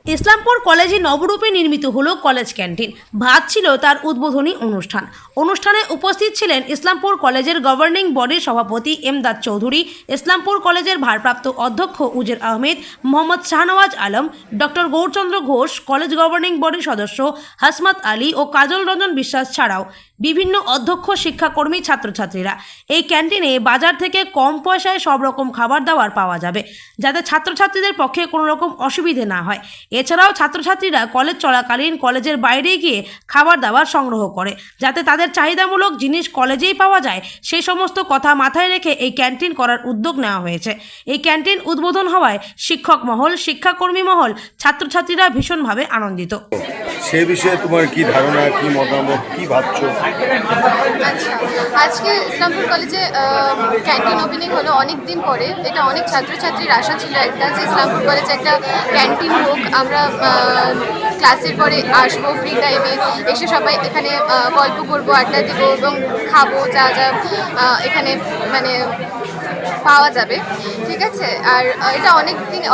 ইসলামপুর কলেজে নবরূপে নির্মিত হলো কলেজ ক্যান্টিন। ভাত ছিল তার উদ্বোধনী অনুষ্ঠানে উপস্থিত ছিলেন ইসলামপুর কলেজের গভর্নিং বডির সভাপতি এমদাদ চৌধুরী, ইসলামপুর কলেজের ভারপ্রাপ্ত অধ্যক্ষ Uzer Ahmed, Mohammad Shahnawaz Alam, doctor Gourchandra Ghosh, college governing বডির সদস্য হাসমাত আলী ও কাজল রঞ্জন বিশ্বাস ছাড়াও বিভিন্ন অধ্যক্ষ, শিক্ষাকর্মী, ছাত্রছাত্রীরা। এই ক্যান্টিনে বাজার থেকে কম পয়সায় সব রকম খাবার দাবার পাওয়া যাবে, যাতে ছাত্রছাত্রীদের পক্ষে কোনো রকম অসুবিধে না হয়। এছাড়াও ছাত্রছাত্রীরা কলেজ চলাকালীন কলেজের বাইরে গিয়ে খাবার দাবার সংগ্রহ করে, যাতে তাদের চাহিদামূলক জিনিস কলেজেই পাওয়া যায়, সেই সমস্ত কথা মাথায় রেখে এই ক্যান্টিন করার উদ্যোগ নেওয়া হয়েছে। এই ক্যান্টিন উদ্বোধন হওয়ায় শিক্ষক মহল, শিক্ষাকর্মী মহল, ছাত্রছাত্রীরা ভীষণভাবে আনন্দিত। সে বিষয়ে তোমার কি ধারণা, কি মতামত, কি ভাবছো? আচ্ছা, আজকে ইসলামপুর কলেজে ক্যান্টিন ওপেনিং হলো অনেক দিন পরে। এটা অনেক ছাত্রছাত্রীর আশা ছিল একটা, যে ইসলামপুর কলেজে একটা ক্যান্টিন হোক, আমরা ক্লাসের পরে আসবো, ফ্রি টাইমে এসে সবাই এখানে গল্প করবো, আড্ডা দিব এবং খাবো যা যা এখানে মানে পাওয়া যাবে। ঠিক আছে, আর এটা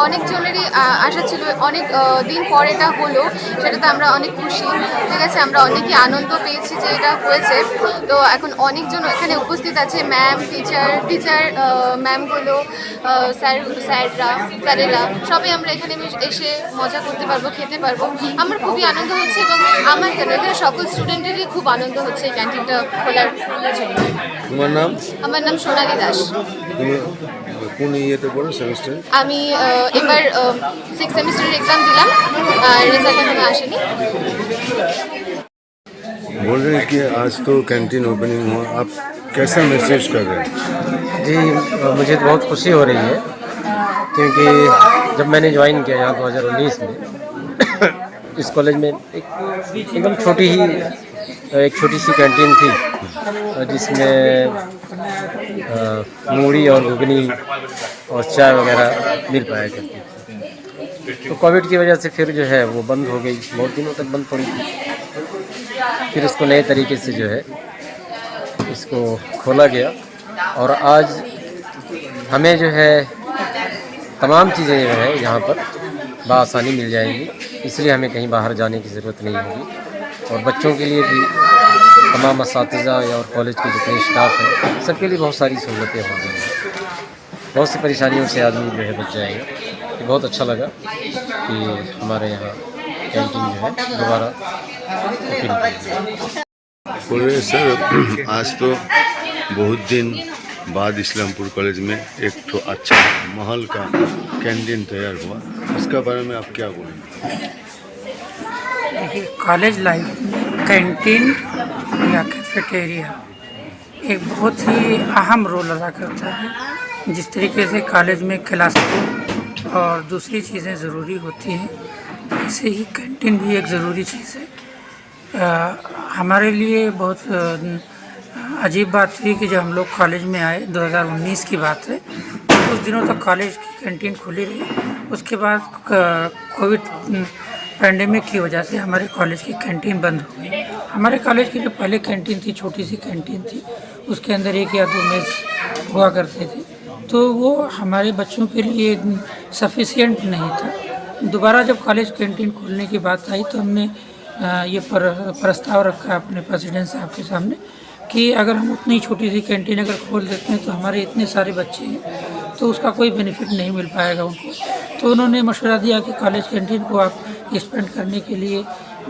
অনেকজনেরই আশা ছিল, অনেক দিন পর এটা হলো, সেটাতে আমরা অনেক খুশি। ঠিক আছে, আমরা অনেকই আনন্দ পেয়েছি যে এটা হয়েছে। তো এখন অনেকজন এখানে উপস্থিত আছে, ম্যাম, টিচার ম্যামগুলো, স্যারেরা সবাই আমরা এখানে এসে মজা করতে পারবো, খেতে পারবো। আমার খুবই আনন্দ হচ্ছে এবং আমার এখানে সকল স্টুডেন্টেরই খুব আনন্দ হচ্ছে এই ক্যান্টিনটা খোলার জন্য। তোমার নাম? আমার নাম সোনালী দাস। তুমি কোন ইয়েতে পড়ো, সেমিস্টার? আমি এবার 6 সেমিস্টারের এক্সাম দিলাম, আর রেজাল্ট এখনো আসেনি। बोल रहे हैं कि आज तो कैंटीन ओपनिंग हुआ, आप कैसा महसूस कर रहे हैं? जी, मुझे तो बहुत खुशी हो रही है, क्योंकि जब मैंने ज्वाइन किया यहाँ 2019 में इस कॉलेज में एकदम एक छोटी सी कैंटीन थी, जिसमें मूढ़ी और घुगनी और चाय वगैरह मिल पाया करती थी। तो कोविड की वजह से फिर जो है वो बंद हो गई, बहुत दिनों तक बंद पड़ी थी। फिर इसको नए तरीके से जो है इसको खोला गया, और आज हमें जो है तमाम चीज़ें जो है यहाँ पर बआसानी मिल जाएंगी, इसलिए हमें कहीं बाहर जाने की ज़रूरत नहीं होगी। और बच्चों के लिए भी तमाम असातिज़ा और कॉलेज के जितने स्टाफ हैं, सबके लिए बहुत सारी सहूलतें हो गई हैं। बहुत सी परेशानियों से आदमी जो है बच जाएगा। ये बहुत अच्छा लगा कि हमारे यहाँ कैंटीन जो है दोबारा ओपन की। बोल रहे हैं सर, आज तो बहुत दिन बाद इस्लामपुर कॉलेज में एक तो अच्छा महल का कैंटीन तैयार हुआ, इसका बारे में आप क्या बोलेंगे? देखिए, कॉलेज लाइफ में कैंटीन या कैफेटेरिया एक बहुत ही अहम रोल अदा करता है। जिस तरीके से कॉलेज में क्लासरूम और दूसरी चीज़ें ज़रूरी होती हैं, वैसे ही कैंटीन भी एक ज़रूरी चीज़ है। हमारे लिए बहुत अजीब बात थी कि जब हम लोग कॉलेज में आए, 2019 की बात है, कुछ दिनों तक कॉलेज की कैंटीन खुली रही। उसके बाद कोविड पैंडेमिक की वजह से हमारे कॉलेज की कैंटीन बंद हो गई। हमारे कॉलेज की जो पहले कैंटीन थी, छोटी सी कैंटीन थी, उसके अंदर 1 या 2 मेज़ हुआ करते थे, तो वो हमारे बच्चों के लिए सफिशिएंट नहीं था। दोबारा जब कॉलेज कैंटीन खोलने की बात आई, तो हमने ये प्रस्ताव रखा अपने प्रेसिडेंट साहब के सामने कि अगर हम उतनी छोटी सी कैंटीन अगर खोल देते हैं, तो हमारे इतने सारे बच्चे हैं, तो उसका कोई बेनिफिट नहीं मिल पाएगा उनको। तो उन्होंने मशवरा दिया कि कॉलेज कैंटीन को आप एक्सपेंड करने के लिए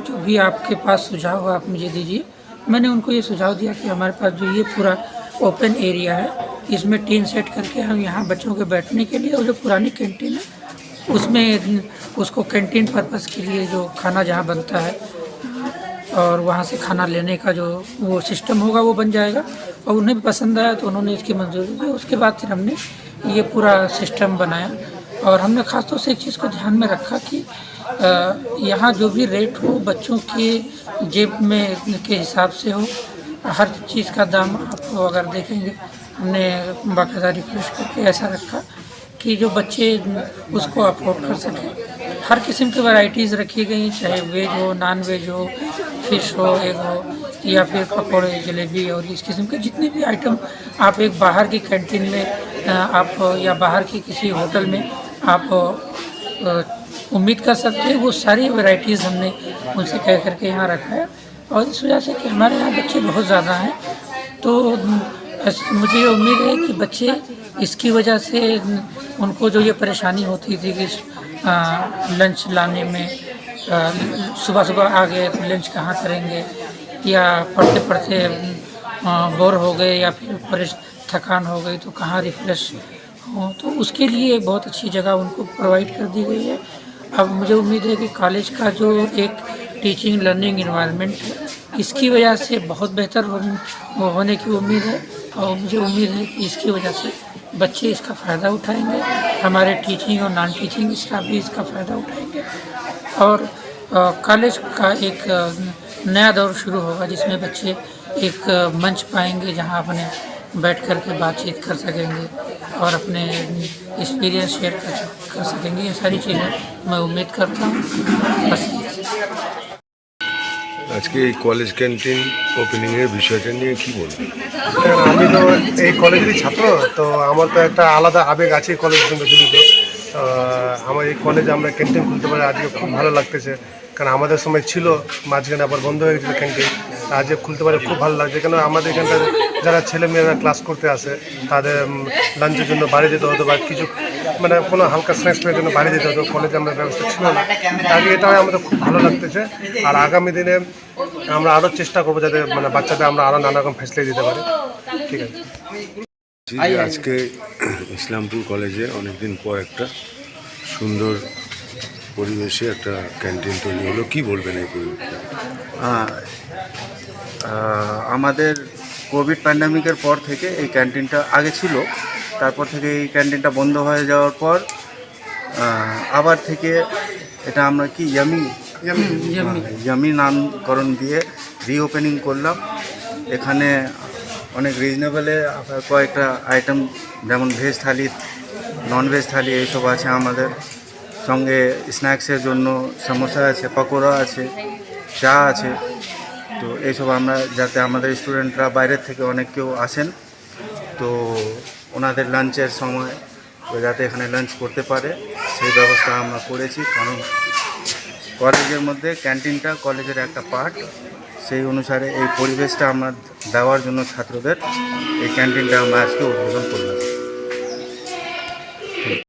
जो भी आपके पास सुझाव हो आप मुझे दीजिए। मैंने उनको ये सुझाव दिया कि हमारे पास जो ये पूरा ओपन एरिया है, इसमें टीन सेट करके हम यहाँ बच्चों के बैठने के लिए, और जो पुरानी कैंटीन है उसमें उसको कैंटीन पर्पज़ के लिए जो खाना जहाँ बनता है और वहाँ से खाना लेने का जो वो सिस्टम होगा वो बन जाएगा। और उन्हें भी पसंद आया तो उन्होंने इसकी मंजूरी दी। उसके बाद फिर हमने ये पूरा सिस्टम बनाया, और हमने ख़ासतौर से एक चीज़ को ध्यान में रखा कि यहाँ जो भी रेट हो बच्चों के जेब में के हिसाब से हो। हर चीज़ का दाम आप अगर देखेंगे, हमने बाकायदा रिक्वेस्ट करके ऐसा रखा कि जो बच्चे उसको अफोर्ड कर सकें। हर किस्म की वैरायटीज़ रखी गई, चाहे वेज हो, नॉन वेज हो, फिश हो, एग हो, या फिर पकौड़े, जलेबी और इस किस्म के जितने भी आइटम आप एक बाहर की कैंटीन में आप या बाहर की किसी होटल में आप उम्मीद कर सकते हैं वो सारी वैरायटीज़ हमने उनसे कह करके यहाँ रखा है। और इस वजह से कि हमारे यहाँ बच्चे बहुत ज़्यादा हैं, तो मुझे ये उम्मीद है कि बच्चे इसकी वजह से उनको जो ये परेशानी होती थी कि लंच लाने में सुबह सुबह आ गए तो लंच कहाँ करेंगे, या पढ़ते पढ़ते बोर हो गए, या फिर थकान हो गई तो कहाँ रिफ्रेश हो, तो उसके लिए एक बहुत अच्छी जगह उनको प्रोवाइड कर दी गई है। अब मुझे उम्मीद है कि कॉलेज का जो एक टीचिंग लर्निंग इन्वायरमेंट है, इसकी वजह से बहुत बेहतर होने की उम्मीद है। और मुझे उम्मीद है कि इसकी वजह से बच्चे इसका फ़ायदा उठाएंगे, हमारे टीचिंग और नॉन टीचिंग स्टाफ भी इसका फ़ायदा उठाएंगे, और कॉलेज का एक नया दौर शुरू होगा जिसमें बच्चे एक मंच पाएंगे जहां अपने बैठ कर के बातचीत कर सकेंगे और अपने एक्सपीरियंस शेयर कर सकेंगे। ये सारी चीज़ें मैं उम्मीद करता हूँ। बस আজকে এই কলেজ ক্যান্টিন ওপেনিংয়ের বিষয়টা নিয়ে কি বলবেন? আমি তো এই কলেজেরই ছাত্র, তো আমার তো একটা আলাদা আবেগ আছে কলেজের সঙ্গে জড়িত। আমার এই কলেজে আমরা ক্যান্টিন খুলতে পারি আজকে খুব ভালো লাগতেছে, কারণ আমাদের সময় ছিল, মাঝখানে আবার বন্ধ হয়ে গেছিলো ক্যান্টিন। আজকে খুলতে পারে খুব ভালো লাগছে, কেন আমাদের এখানটা যারা ছেলেমেয়েরা ক্লাস করতে আসে তাদের লাঞ্চের জন্য বাড়ি যেতে হতো, বা কিছু মানে কোনো হালকা স্ন্যাক্স খাওয়ার জন্য বাড়ি যেতে হতো, কলেজে আমরা ব্যবস্থা ছিল না। আগে এটা আমাদের খুব ভালো লাগতেছে, আর আগামী দিনে আমরা আরও চেষ্টা করবো যাতে মানে বাচ্চাদের আমরা আরও নানা রকম ফ্যাসিলিটি দিতে পারি। ঠিক আছে। আজকে ইসলামপুর কলেজে অনেকদিন পর একটা সুন্দর পরিবেশে একটা ক্যান্টিন তৈরি হলো, কি বলবেন এই পরিবেশে? আমাদের কোভিড প্যান্ডামিকের পর থেকে এই ক্যান্টিনটা আগে ছিল, তারপর থেকে এই ক্যান্টিনটা বন্ধ হয়ে যাওয়ার পর আবার থেকে এটা আমরা কি ইয়ামি নামকরণ দিয়ে রিওপেনিং করলাম। এখানে অনেক রিজনেবলে কয়েকটা আইটেম, যেমন ভেজ থালি, নন ভেজ থালি এইসব আছে আমাদের সঙ্গে। স্ন্যাক্সের জন্য সমোসা আছে, পকোড়া আছে, চা আছে। তো এইসব আমরা যাতে আমাদের স্টুডেন্টরা বাইরের থেকে অনেক কেউ আসেন, তো ওনাদের লাঞ্চের সময় যাতে এখানে লাঞ্চ করতে পারে সেই ব্যবস্থা আমরা করেছি। কারণ কলেজের মধ্যে ক্যান্টিনটা কলেজের একটা পার্ট, সেই অনুসারে এই পরিবেশটা আমরা দেওয়ার জন্য ছাত্রদের এই ক্যান্টিনটা আমরা আজকে উদ্বোধন করলাম।